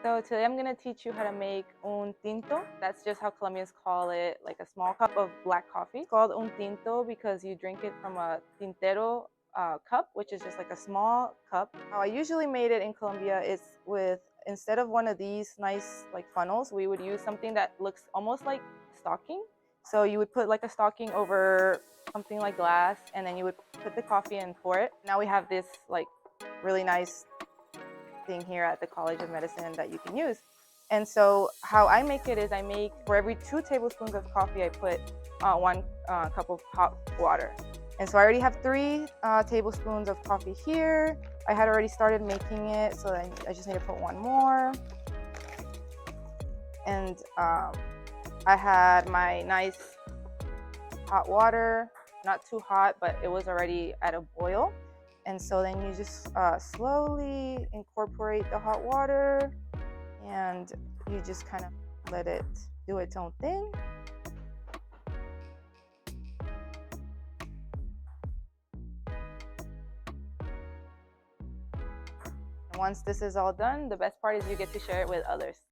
So today I'm gonna teach you how to make un tinto. That's just how Colombians call it, like a small cup of black coffee. It's called un tinto because you drink it from a tintero cup, which is just like a small cup. How I usually made it in Colombia is with, instead of one of these nice like funnels, we would use something that looks almost like stocking. So you would put like a stocking over something like glass, and then you would put the coffee and pour it. Now we have this like really nice thing here at the College of Medicine that you can use. And so how I make it is I make, for every 2 tablespoons of coffee, I put 1 cup of hot water. And so I already have 3 tablespoons of coffee here. I had already started making it, so I just need to put 1 more. And I had my nice hot water, not too hot, but it was already at a boil. And so then you just slowly incorporate the hot water, and you just kind of let it do its own thing. And once this is all done, the best part is you get to share it with others.